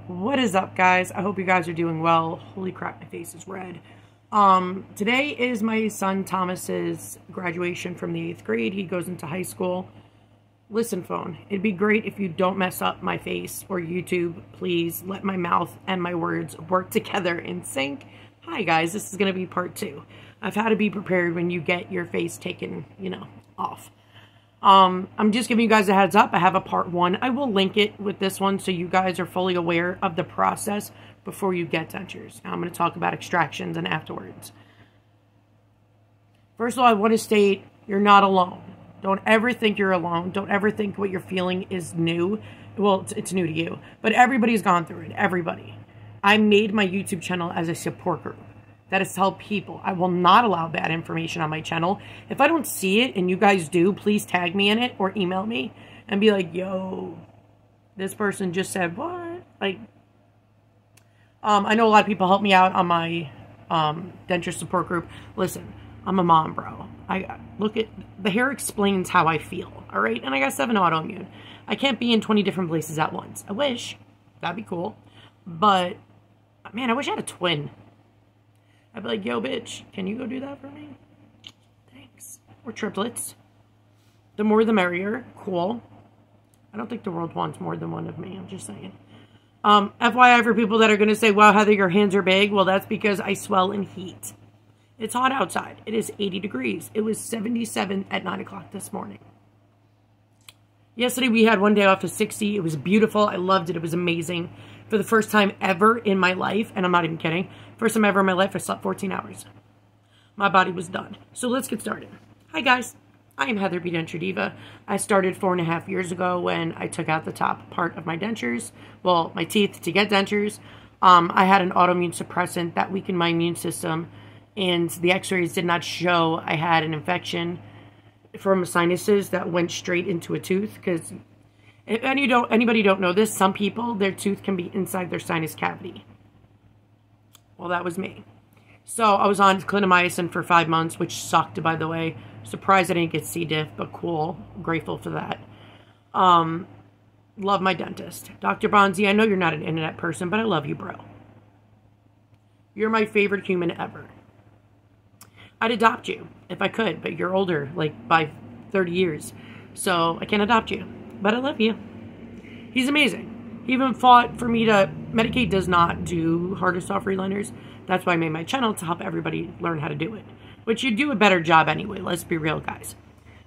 What is up, guys? I hope you guys are doing well. Holy crap, my face is red. Today is my son Thomas's graduation from the 8th grade. He goes into high school. Listen, phone, it'd be great if you don't mess up my face or YouTube. Please let my mouth and my words work together in sync. Hi, guys. This is going to be part 2. I've had to be prepared when you get your face taken, off. I'm just giving you guys a heads up. I have a part 1. I will link it with this one so you guys are fully aware of the process before you get dentures. Now I'm going to talk about extractions and afterwards. First of all, I want to state you're not alone. Don't ever think you're alone. Don't ever think what you're feeling is new. Well, it's new to you. But everybody's gone through it. Everybody. I made my YouTube channel as a support group. That is to help people. I will not allow bad information on my channel. If I don't see it and you guys do, please tag me in it or email me and be like, yo, this person just said what? Like, I know a lot of people help me out on my denture support group. Listen, I'm a mom, bro. I look at the hair explains how I feel, all right? And I got 7 autoimmune. I can't be in 20 different places at once. I wish. That'd be cool. But, man, I wish I had a twin. I'd be like, yo, bitch, can you go do that for me? Thanks. Or triplets. The more the merrier. Cool. I don't think the world wants more than one of me. I'm just saying. FYI for people that are going to say, wow, Heather, your hands are big. Well, that's because I swell in heat. It's hot outside. It is 80 degrees. It was 77 at 9 o'clock this morning. Yesterday, we had one day off of 60. It was beautiful. I loved it. It was amazing. For the first time ever in my life, and I'm not even kidding, first time ever in my life, I slept 14 hours. My body was done. So let's get started. Hi, guys. I am Heather B. Denture Diva. I started 4.5 years ago when I took out the top part of my dentures, well, my teeth to get dentures. I had an autoimmune suppressant that weakened my immune system, and the x-rays did not show I had an infection from sinuses that went straight into a tooth, because if anybody don't know this, some people, their tooth can be inside their sinus cavity. Well, that was me. So I was on clindamycin for 5 months, which sucked, by the way. Surprised I didn't get C. diff, but cool. Grateful for that. Love my dentist. Dr. Bonzi, I know you're not an internet person, but I love you, bro. You're my favorite human ever. I'd adopt you if I could, but you're older, like by 30 years. So I can't adopt you. But I love you. He's amazing. He even fought for me to... Medicaid does not do hard or soft reliners. That's why I made my channel, to help everybody learn how to do it. Which you do a better job anyway. Let's be real, guys.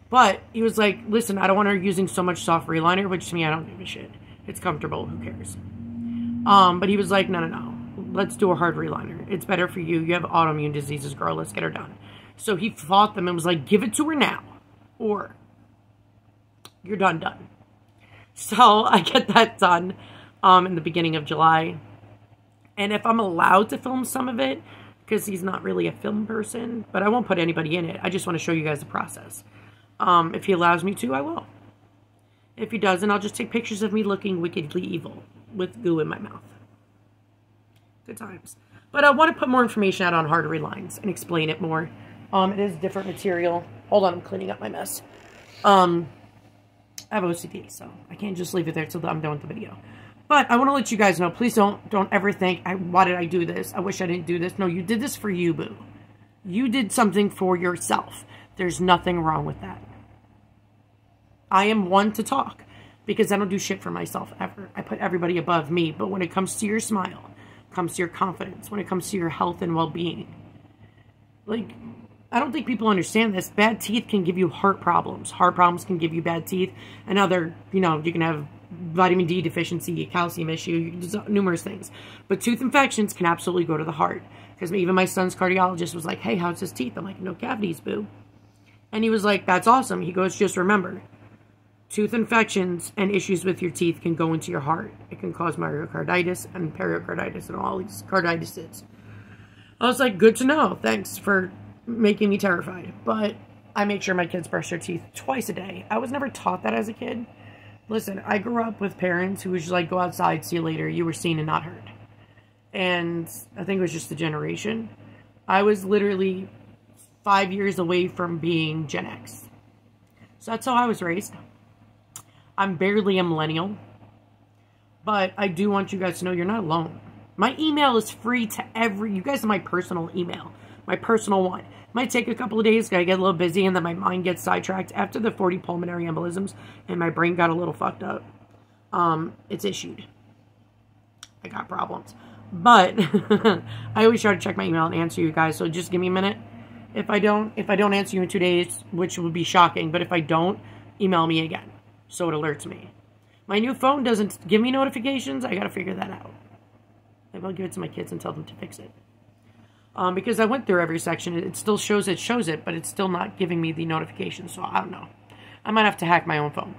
But he was like, listen, I don't want her using so much soft reliner, which to me, I don't give a shit. It's comfortable. Who cares? But he was like, no. Let's do a hard reliner. It's better for you. You have autoimmune diseases, girl. Let's get her done. So he fought them and was like, give it to her now. Or you're done. So I get that done in the beginning of July. And if I'm allowed to film some of it, because he's not really a film person, but I won't put anybody in it. I just want to show you guys the process. If he allows me to, I will. If he doesn't, I'll just take pictures of me looking wickedly evil with goo in my mouth. Good times. But I want to put more information out on harder relines and explain it more. It is different material. Hold on, I'm cleaning up my mess. I have OCD, so I can't just leave it there till I'm done with the video. But I want to let you guys know, please don't ever think, why did I do this? I wish I didn't do this. No, you did this for you, boo. You did something for yourself. There's nothing wrong with that. I am one to talk, because I don't do shit for myself ever. I put everybody above me. But when it comes to your smile, comes to your confidence, when it comes to your health and well-being, like, I don't think people understand this. Bad teeth can give you heart problems. Heart problems can give you bad teeth. And other, you can have vitamin D deficiency, a calcium issue, numerous things. But tooth infections can absolutely go to the heart. Because even my son's cardiologist was like, hey, how's his teeth? I'm like, no cavities, boo. And he was like, that's awesome. He goes, just remember, tooth infections and issues with your teeth can go into your heart. It can cause myocarditis and pericarditis and all these carditises. I was like, good to know. Thanks for making me terrified. But I make sure my kids brush their teeth twice a day. I was never taught that as a kid. Listen, I grew up with parents who was just like, go outside, see you later. You were seen and not heard. And I think it was just the generation. I was literally 5 years away from being Gen X. So that's how I was raised. I'm barely a millennial. But I do want you guys to know you're not alone. My email is free to you guys are my personal email. My personal one. Might take a couple of days. I get a little busy and then my mind gets sidetracked. After the 40 pulmonary embolisms and my brain got a little fucked up. It's issued. I got problems. But I always try to check my email and answer you guys. So just give me a minute. If I don't answer you in 2 days, which would be shocking, but if I don't, email me again so it alerts me. My new phone doesn't give me notifications. I got to figure that out. Maybe I'll give it to my kids and tell them to fix it. Because I went through every section. It still shows it, but it's still not giving me the notification. So I don't know. I might have to hack my own phone.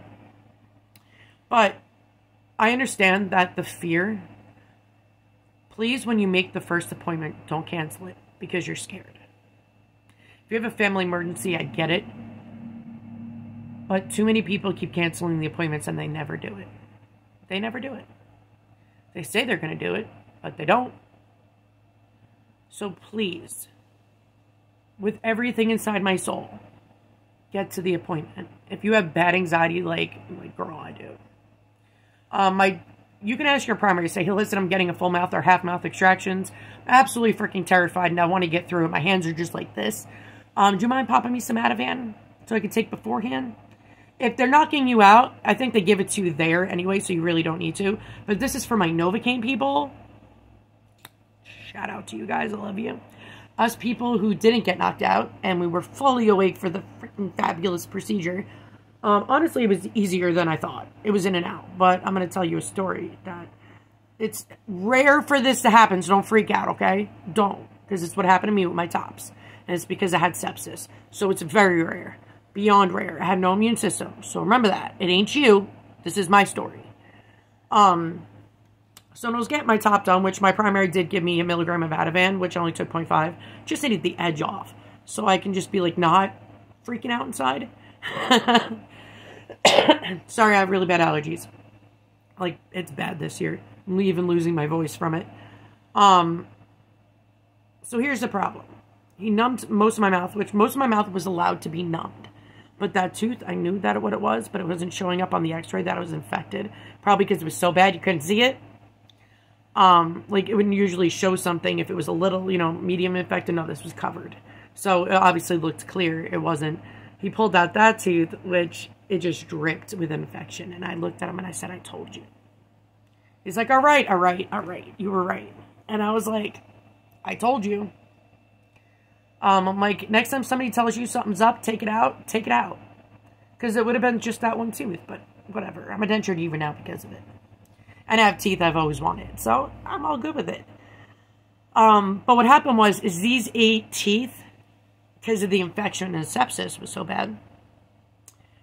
But I understand that the fear. Please, when you make the first appointment, don't cancel it because you're scared. If you have a family emergency, I get it. But too many people keep canceling the appointments and they never do it. They never do it. They say they're going to do it, but they don't. So please, with everything inside my soul, get to the appointment. If you have bad anxiety like girl, I do. You can ask your primary, say, hey, listen, I'm getting a full mouth or half mouth extractions. I'm absolutely freaking terrified and I want to get through it. My hands are just like this. Do you mind popping me some Ativan so I can take beforehand? If they're knocking you out, I think they give it to you there anyway, so you really don't need to. But this is for my Novocaine people. Shout out to you guys. I love you. Us people who didn't get knocked out and we were fully awake for the freaking fabulous procedure. Honestly, it was easier than I thought. It was in and out. But I'm going to tell you a story that it's rare for this to happen, so don't freak out, okay? Don't. Because it's what happened to me with my tops. And it's because I had sepsis. So it's very rare. Beyond rare. I had no immune system. So remember that. It ain't you. This is my story. So I was getting my top done, which my primary did give me 1 milligram of Ativan, which I only took 0.5. Just needed the edge off. So I can just be like not freaking out inside. Sorry, I have really bad allergies. Like, it's bad this year. I'm even losing my voice from it. So here's the problem. He numbed most of my mouth, which most of my mouth was allowed to be numbed. But that tooth, I knew that what it was, but it wasn't showing up on the x-ray that it was infected. Probably because it was so bad you couldn't see it. Like, it wouldn't usually show something if it was a little, medium infected. No, this was covered. So it obviously looked clear. It wasn't. He pulled out that tooth, which it just dripped with infection. And I looked at him and I said, I told you. He's like, all right. You were right. And I was like, I told you. I'm like, next time somebody tells you something's up, take it out. Take it out. Because it would have been just that one tooth. But whatever. I'm a denture even now because of it. And I have teeth I've always wanted. So I'm all good with it. But what happened is these 8 teeth, because of the infection and sepsis was so bad,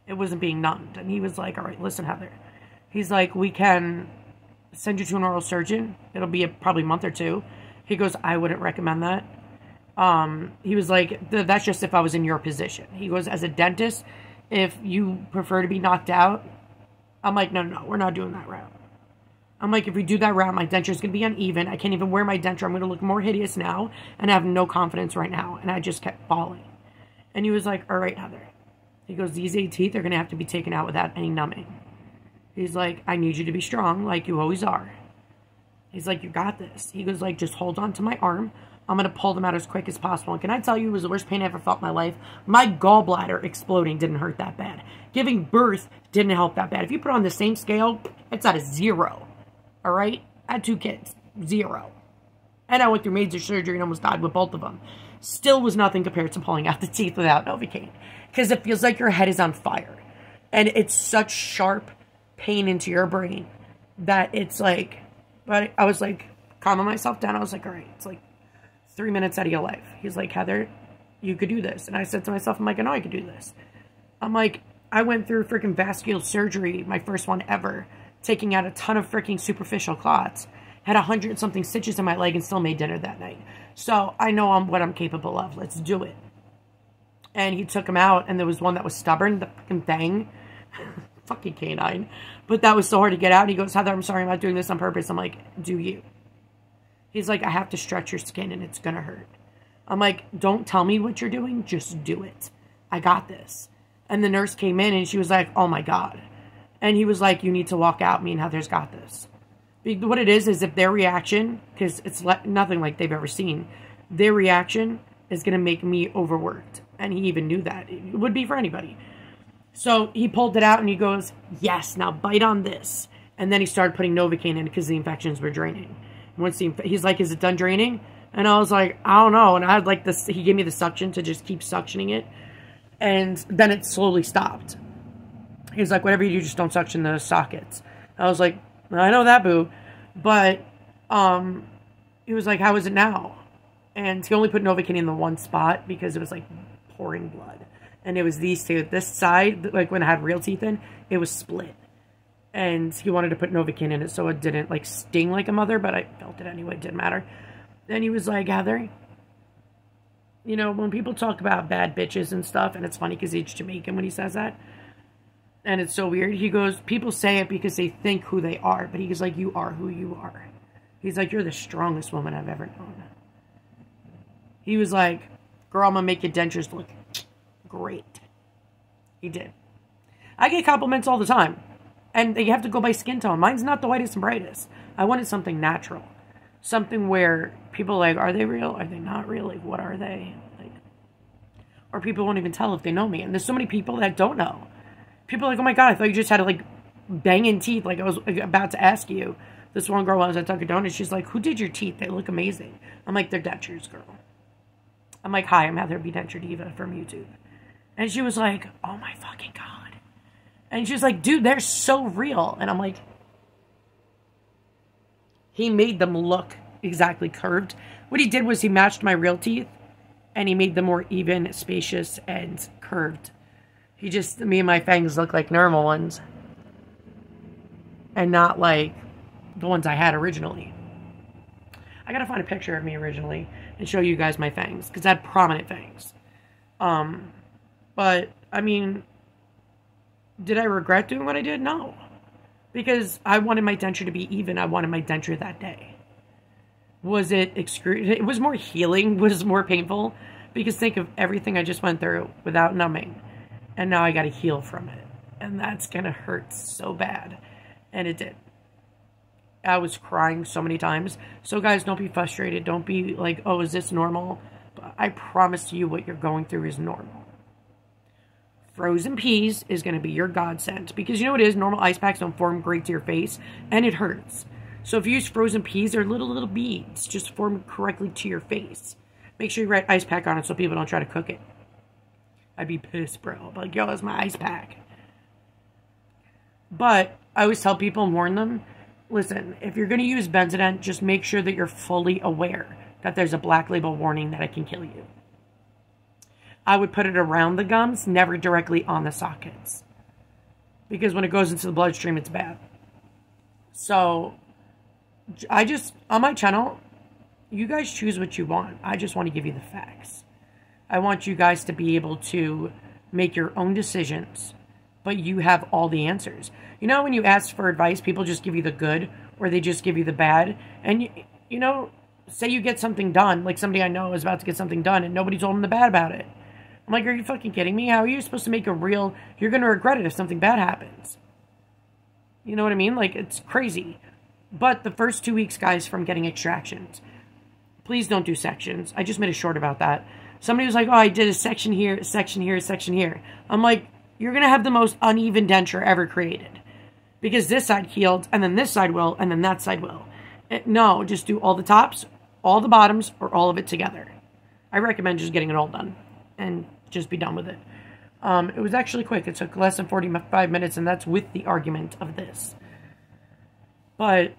it wasn't being numbed. And he was like, all right, listen, Heather. He's like, we can send you to an oral surgeon. It'll be probably a month or 2. He goes, I wouldn't recommend that. He was like, that's just if I was in your position. He goes, as a dentist, if you prefer to be knocked out, I'm like, no, we're not doing that route. I'm like, if we do that route, my denture is going to be uneven. I can't even wear my denture. I'm going to look more hideous now, and I have no confidence right now. And I just kept falling. And he was like, all right, Heather. He goes, these 8 teeth are going to have to be taken out without any numbing. He's like, I need you to be strong like you always are. He's like, you got this. He goes, like, just hold on to my arm. I'm going to pull them out as quick as possible. And can I tell you, it was the worst pain I ever felt in my life. My gallbladder exploding didn't hurt that bad. Giving birth didn't help that bad. If you put it on the same scale, it's at a 0. All right? I had 2 kids. 0. And I went through major surgery and almost died with both of them. Still was nothing compared to pulling out the teeth without Novocaine. Because it feels like your head is on fire. And it's such sharp pain into your brain that it's like... But I was like, calming myself down. I was like, all right, it's like 3 minutes out of your life. He's like, Heather, you could do this. And I said to myself, I'm like, I know I could do this. I'm like, I went through freaking vascular surgery, my first one ever, taking out a ton of freaking superficial clots. Had 100-something stitches in my leg and still made dinner that night. So I know what I'm capable of. Let's do it. And he took him out, and there was one that was stubborn, the freaking thing. Fucking canine. But that was so hard to get out. And he goes, Heather, I'm sorry, I'm not doing this on purpose. I'm like, do you? He's like, I have to stretch your skin and it's going to hurt. I'm like, don't tell me what you're doing. Just do it. I got this. And the nurse came in and she was like, oh my God. And he was like, you need to walk out. Me and Heather's got this. What it is if their reaction, because it's nothing like they've ever seen, their reaction is going to make me overworked. And he even knew that. It would be for anybody. So he pulled it out and he goes, yes, now bite on this. And then he started putting Novocaine in because the infections were draining. Once he's like, is it done draining? And I was like, I don't know. And I had like this, he gave me the suction to just keep suctioning it. And then it slowly stopped. He was like, whatever you do, just don't suction the sockets. I was like, I know that, boo. But he was like, how is it now? And he only put Novocaine in the one spot because it was like pouring blood. And it was these two. This side, like when I had real teeth in, it was split. And he wanted to put Novocaine in it so it didn't like sting like a mother, but I felt it anyway. It didn't matter. Then he was like, Heather, you know, when people talk about bad bitches and stuff, and it's funny because he's Jamaican when he says that, and it's so weird. He goes, people say it because they think who they are, but he's like, you are who you are. He's like, you're the strongest woman I've ever known. He was like, girl, I'm going to make your dentures look great. He did. I get compliments all the time. And you have to go by skin tone. Mine's not the whitest and brightest. I wanted something natural. Something where people are like, are they real? Are they not real? Like, what are they? Like, or people won't even tell if they know me. And there's so many people that don't know. People are like, oh my God, I thought you just had like banging teeth. Like I was about to ask you. This one girl, when I was at Dunkin' Donuts, she's like, who did your teeth? They look amazing. I'm like, they're Dentures, girl. I'm like, hi, I'm Heather B. Denture Diva from YouTube. And she was like, oh my fucking God. And she's like, dude, they're so real. And I'm like, he made them look exactly curved. What he did was he matched my real teeth and he made them more even, spacious, and curved. He just, me and my fangs look like normal ones. And not like the ones I had originally. I gotta find a picture of me originally and show you guys my fangs. Because I had prominent fangs. But, I mean, did I regret doing what I did? No. Because I wanted my denture to be even. I wanted my denture that day. Was it excruciating? It was more healing. Was more painful. Because think of everything I just went through without numbing. And now I got to heal from it. And that's going to hurt so bad. And it did. I was crying so many times. So guys, don't be frustrated. Don't be like, oh, is this normal? But I promise you what you're going through is normal. Frozen peas is going to be your godsend. Because you know what it is? Normal ice packs don't form great to your face. And it hurts. So if you use frozen peas, they're little beads. Just form correctly to your face. Make sure you write ice pack on it so people don't try to cook it. I'd be pissed, bro. But like, yo, that's my ice pack. But I always tell people and warn them, listen, if you're going to use Benzodent, just make sure that you're fully aware that there's a black label warning that it can kill you. I would put it around the gums, never directly on the sockets. Because when it goes into the bloodstream, it's bad. So, on my channel, you guys choose what you want. I just want to give you the facts. I want you guys to be able to make your own decisions, but you have all the answers. You know, when you ask for advice, people just give you the good, or they just give you the bad. And, you know, say you get something done, like somebody I know is about to get something done, and nobody told them the bad about it. I'm like, are you fucking kidding me? How are you supposed to make a real... You're going to regret it if something bad happens. You know what I mean? Like, it's crazy. But the first 2 weeks, guys, from getting extractions, please don't do sections. I just made a short about that. Somebody was like, oh, I did a section here, section here, section here. I'm like, you're going to have the most uneven denture ever created. Because this side healed, and then this side will, and then that side will. No, just do all the tops, all the bottoms, or all of it together. I recommend just getting it all done. And just be done with it. It was actually quick. It took less than 45 minutes, and that's with the argument of this. But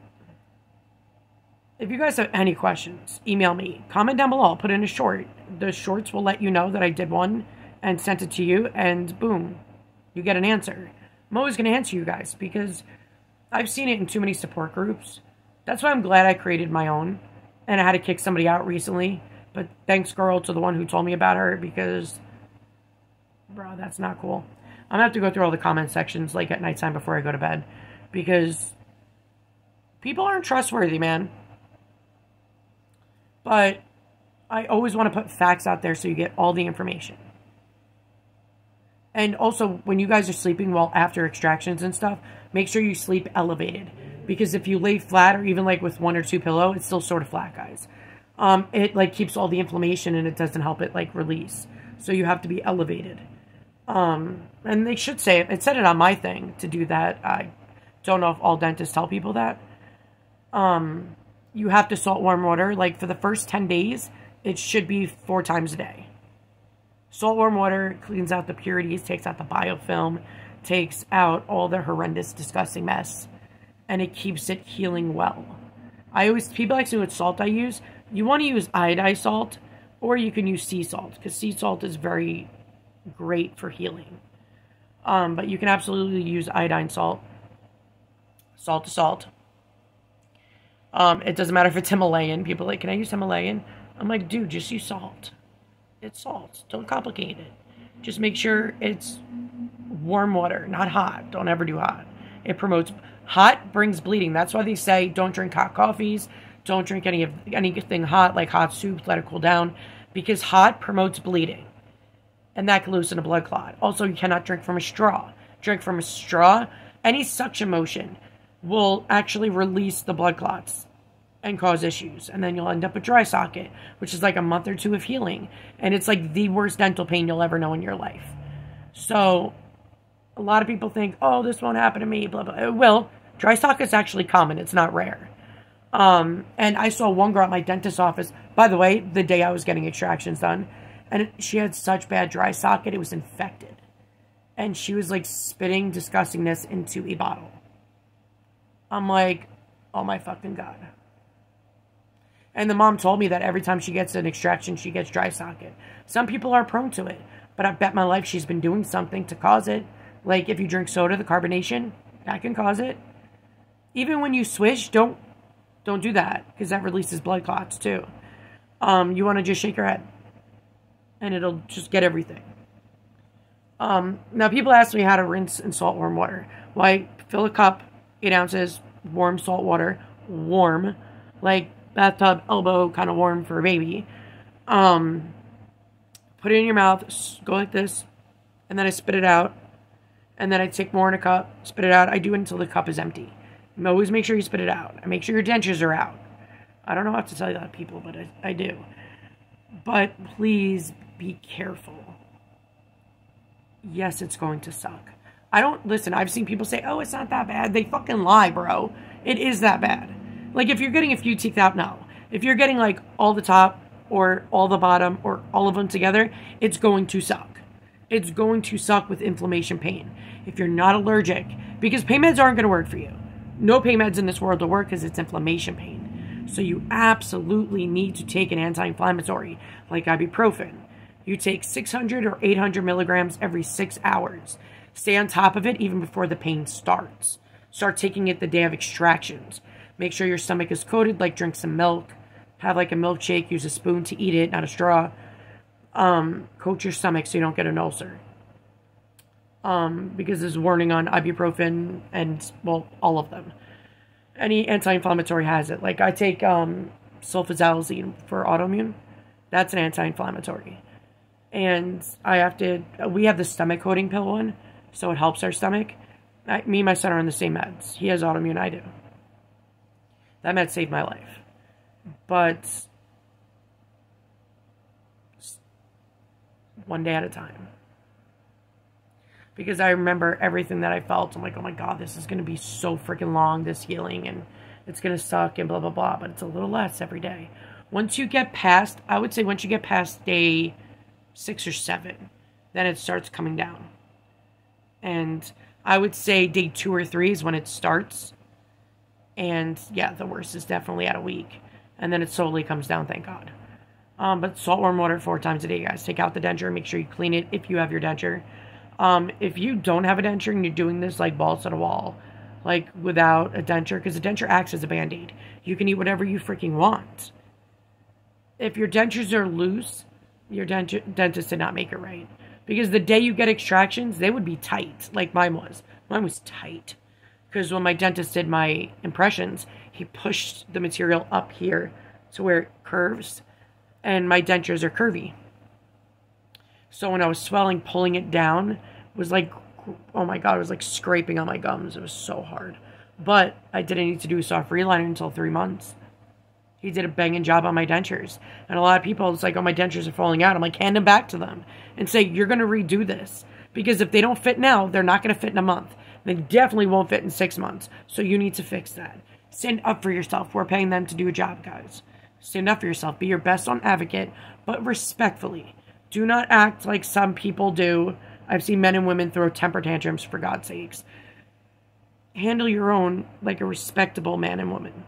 if you guys have any questions, email me. Comment down below. I'll put in a short. The shorts will let you know that I did one and sent it to you, and boom, you get an answer. I'm always going to answer you guys because I've seen it in too many support groups. That's why I'm glad I created my own, and I had to kick somebody out recently. But thanks, girl, to the one who told me about her because, bro, that's not cool. I'm going to have to go through all the comment sections like at nighttime before I go to bed because people aren't trustworthy, man. But I always want to put facts out there so you get all the information. And also, when you guys are sleeping well after extractions and stuff, make sure you sleep elevated. because if you lay flat or even like with 1 or 2 pillow, it's still sort of flat, guys. It like keeps all the inflammation and it doesn't help it like release. So you have to be elevated. And they should say it. It said it on my thing to do that. I don't know if all dentists tell people that. You have to salt warm water. Like for the first 10 days, it should be 4 times a day. Salt warm water cleans out the impurities, takes out the biofilm, takes out all the horrendous, disgusting mess, and it keeps it healing well. People ask me what salt I use. You want to use iodized salt, or you can use sea salt, because sea salt is very great for healing. But you can absolutely use iodine salt. Salt to salt. It doesn't matter if it's Himalayan. People are like, can I use Himalayan? I'm like, dude, just use salt. It's salt. Don't complicate it. Just make sure it's warm water, not hot. Don't ever do hot. It promotes... Hot brings bleeding. That's why they say don't drink hot coffees. Don't drink anything hot, like hot soup. Let it cool down. Because hot promotes bleeding. And that can loosen a blood clot. Also, you cannot drink from a straw. Drink from a straw. Any suction motion will actually release the blood clots and cause issues. And then you'll end up with dry socket, which is like a month or 2 of healing. And it's like the worst dental pain you'll ever know in your life. So, a lot of people think, oh, this won't happen to me, blah, blah. It will. Dry socket's actually common. It's not rare. And I saw one girl at my dentist's office, by the way, the day I was getting extractions done, and she had such bad dry socket, it was infected. And she was like spitting disgustingness into a bottle. I'm like, oh my fucking God. And the mom told me that every time she gets an extraction, she gets dry socket. Some people are prone to it, but I bet my life she's been doing something to cause it. Like if you drink soda, the carbonation, that can cause it. Even when you swish, don't do that, because that releases blood clots too. You want to just shake your head, and it'll just get everything. Now people ask me how to rinse in salt warm water. Well, I fill a cup, 8 ounces, warm salt water, warm, like bathtub elbow kind of warm for a baby. Put it in your mouth, go like this, and then I spit it out. And then I take more in a cup, spit it out. I do it until the cup is empty. Always make sure you spit it out. And make sure your dentures are out. I don't know how to tell you that, people, but I do. But please be careful. Yes, it's going to suck. Listen, I've seen people say, oh, it's not that bad. They fucking lie, bro. It is that bad. Like, if you're getting a few teeth out, no. If you're getting, like, all the top or all the bottom or all of them together, it's going to suck. It's going to suck with inflammation pain. If you're not allergic, because pain meds aren't going to work for you. No pain meds in this world will work because it's inflammation pain. So you absolutely need to take an anti-inflammatory, like ibuprofen. You take 600 or 800 milligrams every 6 hours. Stay on top of it even before the pain starts. Start taking it the day of extractions. Make sure your stomach is coated, like drink some milk. Have like a milkshake, use a spoon to eat it, not a straw. Coat your stomach so you don't get an ulcer. Because there's warning on ibuprofen and, well, all of them. Any anti-inflammatory has it. Like, I take sulfasalazine for autoimmune. That's an anti-inflammatory. And we have the stomach coating pill one, so it helps our stomach. Me and my son are on the same meds. He has autoimmune, I do. That med saved my life. But one day at a time. Because I remember everything that I felt. I'm like, oh my God, this is going to be so freaking long, this healing, and it's going to suck and blah, blah, blah. But it's a little less every day. Once you get past, I would say once you get past day 6 or 7, then it starts coming down. And I would say day 2 or 3 is when it starts. And yeah, the worst is definitely at a week. And then it slowly comes down, thank God. But salt warm water 4 times a day, guys. Take out the denture. Make sure you clean it if you have your denture. If you don't have a denture and you're doing this like balls to the wall, like without a denture, because a denture acts as a band-aid. You can eat whatever you freaking want. If your dentures are loose, your dentist did not make it right. Because the day you get extractions, they would be tight, like mine was. Mine was tight. Because when my dentist did my impressions, he pushed the material up here to where it curves. And my dentures are curvy. So when I was swelling, pulling it down was like, oh my God, it was like scraping on my gums. It was so hard. But I didn't need to do a soft reliner until 3 months. He did a banging job on my dentures. And a lot of people, it's like, oh, my dentures are falling out. I'm like, hand them back to them and say, you're going to redo this. Because if they don't fit now, they're not going to fit in a month. They definitely won't fit in 6 months. So you need to fix that. Stand up for yourself. We're paying them to do a job, guys. Stand up for yourself. Be your best on advocate, but respectfully. Do not act like some people do. I've seen men and women throw temper tantrums, for God's sakes. Handle your own like a respectable man and woman.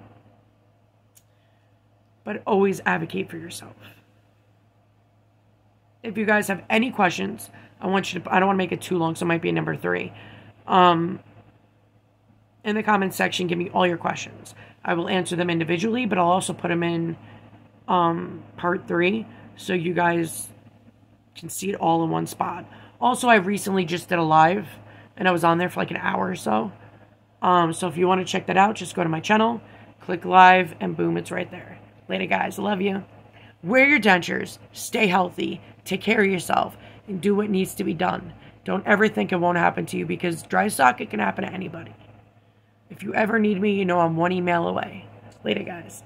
But always advocate for yourself. If you guys have any questions, I don't want to make it too long, so it might be number 3. In the comments section, give me all your questions. I will answer them individually, but I'll also put them in part 3, so you guys can see it all in one spot. Also, I recently just did a live, and I was on there for like an hour or so. So if you want to check that out, just go to my channel, click live, and boom, it's right there. Later, guys. Love you. Wear your dentures. Stay healthy. Take care of yourself. And do what needs to be done. Don't ever think it won't happen to you, because dry socket can happen to anybody. If you ever need me, you know I'm one email away. Later, guys.